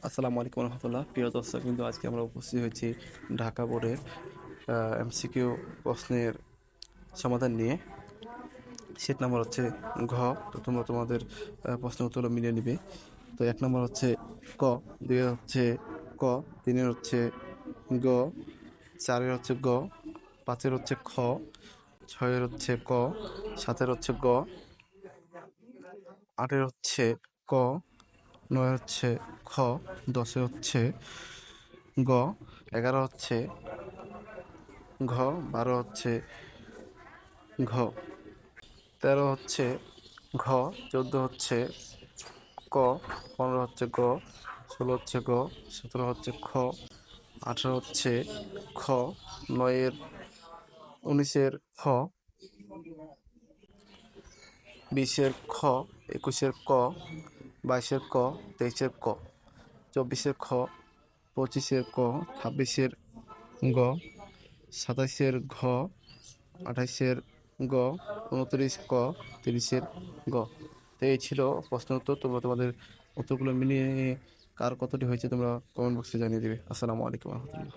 আসসালামু আলাইকুম রহমতুল্লাহ। প্রিয় দর্শক, কিন্তু আজকে আমরা উপস্থিত হয়েছি ঢাকা বোর্ডের এমসিকিউ প্রশ্নের সমাধান নিয়ে। সেট নাম্বার হচ্ছে ঘ। তো তোমরা তোমাদের প্রশ্নের উত্তরগুলো মিলিয়ে নিবে। তো 1 নম্বর হচ্ছে ক, 2 হচ্ছে ক, 3 হচ্ছে গ, 4 হচ্ছে গ, 5 হচ্ছে খ, 6 হচ্ছে ক, 7 হচ্ছে গ, 8 হচ্ছে ক, 9 হচ্ছে খ, 10 হচ্ছে গ, 11 হচ্ছে ঘ, 12 হচ্ছে ঘ, 13 হচ্ছে ঘ, 14 হচ্ছে ক, 15 হচ্ছে গ, 16 হচ্ছে গ, 17 হচ্ছে খ, 18 হচ্ছে খ, 19-এর খ, 20-এর খ, 21-এর ক, 22-এর ক, 23-এর ক, 24-এর খ, 25-এর ক, 26-এর গ, 27-এর ঘ, 28-এর গ, 29 ক, 30-এর গ। তো এই ছিল প্রশ্নের উত্তর। তোমরা তোমাদের উত্তরগুলো মিলিয়ে কার কতটি হয়েছে তোমরা কমেন্ট বক্সে জানিয়ে দিবে। আসসালামু আলাইকুম রহমতুল্লাহ।